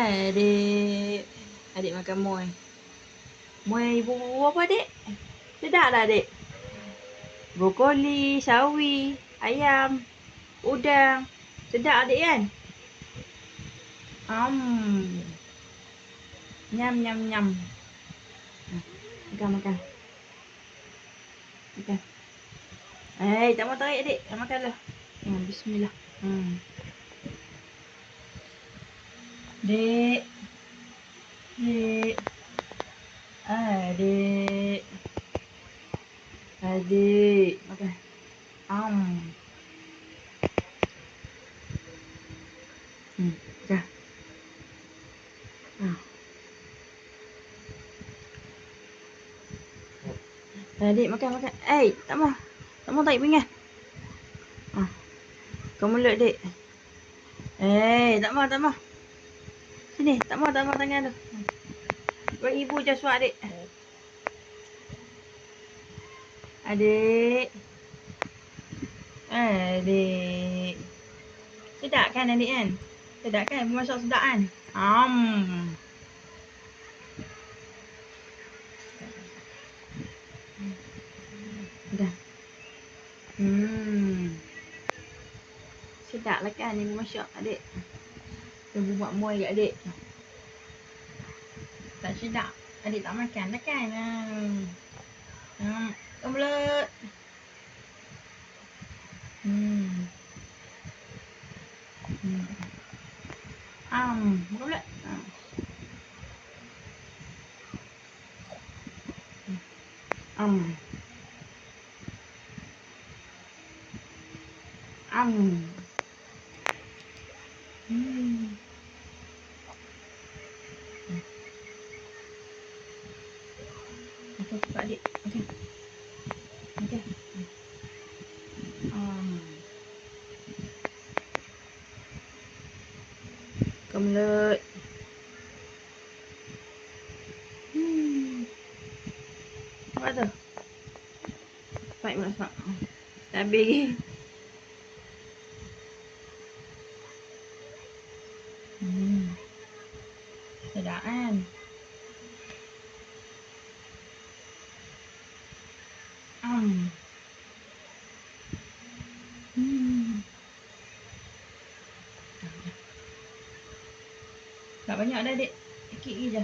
Adik. Adik makan muai. Muai ibu apa, Adik? Sedap tak, Adik? Brokoli, sawi, ayam, udang. Sedap, Adik kan? Nyam, nyam, nyam. Makan, makan. Makan. Tak mau tarik, Adik. Makanlah. Bismillah. Dek. Dek. Adik. Adik. Makan. Dah. Adik makan, makan. Tak mau. Tak mau tarik pinggan. Kau mulut, Dek. Tak mau, tak mau. Sini, tak mau tangan tu. Bagi ibu je suap, Adik. Adik. Adik. Sedap kan, Adik kan? Sedap kan? Masak sedap kan? Dah. Sedap lah kan ibu masak, Adik. Ibu buat muai kat Adik. Tak sedap. Adik tak makan lah kan? Kau mulut. Makan pula. Makan cepat, Adik. Makan. Makan. Kau mulut. Apa tu? Baik masak. Tak habis. Sedap kan? Tak banyak dah, Adik. Sikit je.